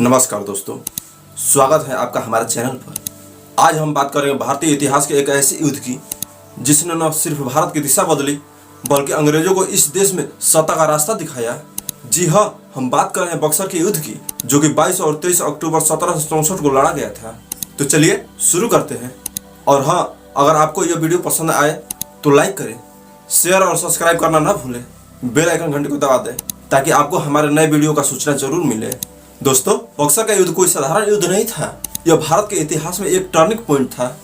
नमस्कार दोस्तों, स्वागत है आपका हमारे चैनल पर। आज हम बात करेंगे भारतीय इतिहास के एक ऐसे युद्ध की जिसने न सिर्फ भारत की दिशा बदली बल्कि अंग्रेजों को इस देश में सत्ता का रास्ता दिखाया। जी हाँ, हम बात कर रहे हैं बक्सर के युद्ध की, जो कि 22 और 23 अक्टूबर 1764 को लड़ा गया था। तो चलिए शुरू करते हैं। और हाँ, अगर आपको यह वीडियो पसंद आए तो लाइक करें, शेयर और सब्सक्राइब करना ना भूलें। बेल आइकन घंटे को दबा दें ताकि आपको हमारे नए वीडियो का सूचना जरूर मिले। दोस्तों, बक्सर का युद्ध कोई साधारण युद्ध नहीं था। यह भारत के इतिहास में एक टर्निंग पॉइंट था।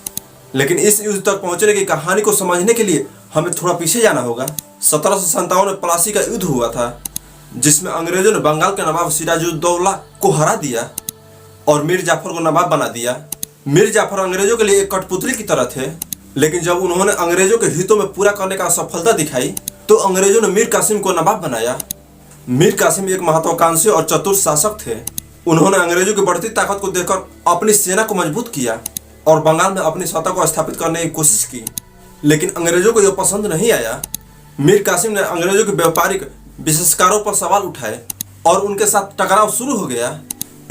लेकिन इस युद्ध तक पहुंचने की कहानी को समझने के लिए हमें थोड़ा पीछे जाना होगा। 1757 में प्लासी का युद्ध हुआ था, जिसमें अंग्रेजों ने बंगाल के नवाब सिराजुद्दौला को हरा दिया और मीर जाफर को नवाब बना दिया। मीर जाफर अंग्रेजों के लिए एक कठपुतली की तरह थे, लेकिन जब उन्होंने अंग्रेजों के हितों में पूरा करने का असफलता दिखाई तो अंग्रेजों ने मीर कासिम को नवाब बनाया। मीर कासिम एक महत्वाकांक्षी और चतुर शासक थे। उन्होंने अंग्रेजों की बढ़ती ताकत को देखकर अपनी सेना को मजबूत किया और बंगाल में अपनी सत्ता को स्थापित करने की कोशिश की, लेकिन अंग्रेजों को यह पसंद नहीं आया। मीर कासिम ने अंग्रेजों के व्यापारिक विशेषकारों पर सवाल उठाए और उनके साथ टकराव शुरू हो गया।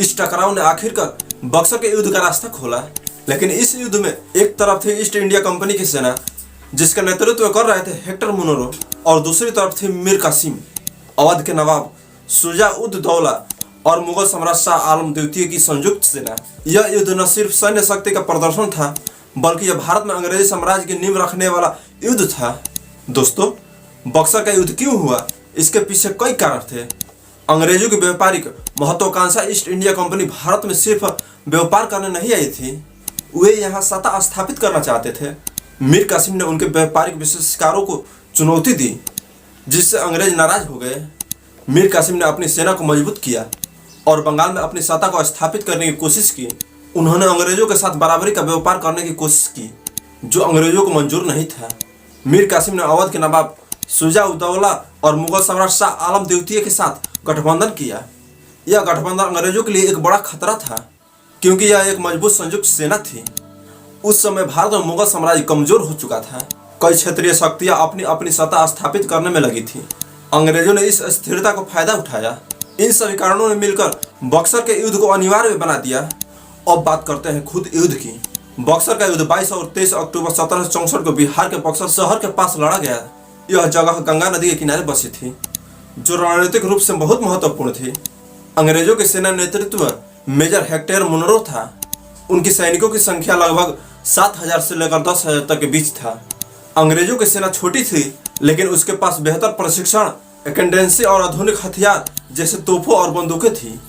इस टकराव ने आखिरकार बक्सर के युद्ध का रास्ता खोला। लेकिन इस युद्ध में एक तरफ थी ईस्ट इंडिया कंपनी की सेना, जिसका नेतृत्व कर रहे थे हेक्टर मुनरो, और दूसरी तरफ थी मीर कासिम, अवध के नवाब शुजा-उद-दौला और मुगल सम्राट शाह आलम द्वितीय की संयुक्त सेना। यह युद्ध न सिर्फ सैन्य शक्ति का प्रदर्शन था, बल्कि यह भारत में अंग्रेजी साम्राज्य की नींव रखने वाला युद्ध था। दोस्तों, बक्सर का युद्ध क्यों हुआ, इसके पीछे कई कारण थे। अंग्रेजों की व्यापारिक महत्वाकांक्षा ईस्ट इंडिया कंपनी भारत में सिर्फ व्यापार करने नहीं आई थी, वे यहाँ सत्ता स्थापित करना चाहते थे। मीर कासिम ने उनके व्यापारिक विशेषकारों को चुनौती दी, जिससे अंग्रेज नाराज हो गए। मीर कासिम ने अपनी सेना को मजबूत किया और बंगाल में अपनी सत्ता को स्थापित करने की कोशिश की। उन्होंने अंग्रेजों के साथ बराबरी का व्यापार करने की कोशिश की, जो अंग्रेजों को मंजूर नहीं था। मीर कासिम ने अवध के नवाब शुजा-उद-दौला और मुगल सम्राट शाह आलम द्वितीय के साथ गठबंधन किया। यह गठबंधन अंग्रेजों के लिए एक बड़ा खतरा था, क्योंकि यह एक मजबूत संयुक्त सेना थी। उस समय भारत में मुगल साम्राज्य कमजोर हो चुका था। कई क्षेत्रीय शक्तियां अपनी अपनी सत्ता स्थापित करने में लगी थी। अंग्रेजों ने इस स्थिरता को फायदा उठाया। इन सभी कारणों ने मिलकर बक्सर के युद्ध को अनिवार्य बना दिया। अब बात करते हैं खुद युद्ध की। बक्सर का युद्ध 22 और 23 अक्टूबर 1764 को बिहार के बक्सर शहर के पास लड़ा गया। यह जगह गंगा नदी के किनारे बसी थी, जो रणनीतिक रूप से बहुत महत्वपूर्ण थी। अंग्रेजों के सेना नेतृत्व मेजर हेक्टर मुनरो था। उनकी सैनिकों की संख्या लगभग 7000 से लेकर 10,000 तक के बीच था। अंग्रेजों की सेना छोटी थी, लेकिन उसके पास बेहतर प्रशिक्षण, एकेडेंसी और आधुनिक हथियार जैसे तोपों और बंदूकें थी।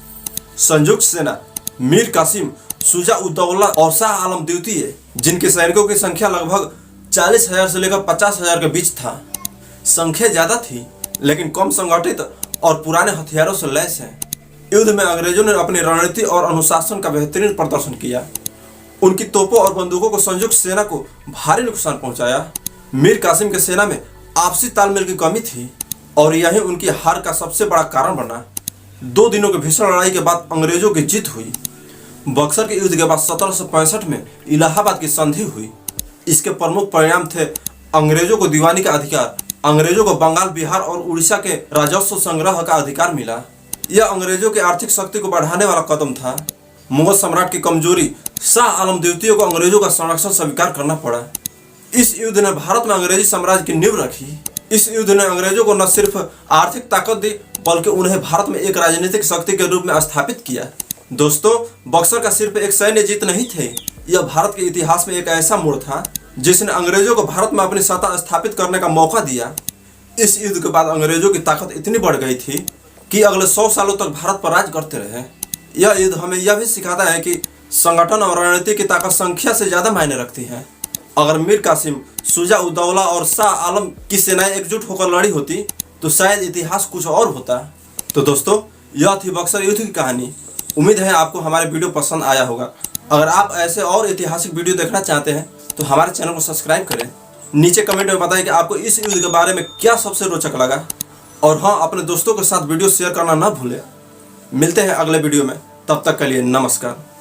संयुक्त सेना मीर कासिम, शुजा-उद-दौला और शाह आलम द्वितीय, जिनके सैनिकों की संख्या लगभग 40,000 से लेकर 50,000 के बीच था। संख्या ज्यादा थी, लेकिन कम संगठित और पुराने हथियारों से लैस है। युद्ध में अंग्रेजों ने अपनी रणनीति और अनुशासन का बेहतरीन प्रदर्शन किया। उनकी तोपों और बंदूकों को संयुक्त सेना को भारी नुकसान पहुंचाया। मीर कासिम के सेना में आपसी तालमेल की कमी थी और यही उनकी हार का सबसे बड़ा कारण बना। 2 दिनों की भीषण लड़ाई के बाद अंग्रेजों की जीत हुई। बक्सर के युद्ध के बाद 1765 में इलाहाबाद की संधि हुई। इसके प्रमुख परिणाम थे अंग्रेजों को दीवानी का अधिकार, अंग्रेजों को बंगाल, बिहार और उड़ीसा के राजस्व संग्रह का अधिकार मिला। यह अंग्रेजों की आर्थिक शक्ति को बढ़ाने वाला कदम था। मुगल सम्राट की कमजोरी, शाह आलम द्वितीय को अंग्रेजों का संरक्षण स्वीकार करना पड़ा। इस युद्ध ने भारत में अंग्रेजी साम्राज्य की नींव रखी। इस युद्ध ने अंग्रेजों को न सिर्फ आर्थिक ताकत दी, बल्कि उन्हें भारत में एक राजनीतिक शक्ति के रूप में स्थापित किया। दोस्तों, बक्सर का सिर्फ एक सैन्य जीत नहीं थे, यह भारत के इतिहास में एक ऐसा मोड़ था जिसने अंग्रेजों को भारत में अपनी सत्ता स्थापित करने का मौका दिया। इस युद्ध के बाद अंग्रेजों की ताकत इतनी बढ़ गई थी कि अगले 100 सालों तक भारत पर राज करते रहे। यह युद्ध हमें यह भी सिखाता है कि संगठन और रणनीति की ताकत संख्या से ज्यादा मायने रखती है। अगर मीर कासिम, शुजा-उद-दौला और शाह आलम की सेनाएं एकजुट होकर लड़ी होती तो शायद इतिहास कुछ और होता। तो दोस्तों, यह थी बक्सर युद्ध की कहानी। उम्मीद है आपको हमारे वीडियो पसंद आया होगा। अगर आप ऐसे और ऐतिहासिक वीडियो देखना चाहते हैं तो हमारे चैनल को सब्सक्राइब करें। नीचे कमेंट में बताएं कि आपको इस युद्ध के बारे में क्या सबसे रोचक लगा। और हाँ, अपने दोस्तों के साथ वीडियो शेयर करना ना भूलें। मिलते हैं अगले वीडियो में, तब तक के लिए नमस्कार।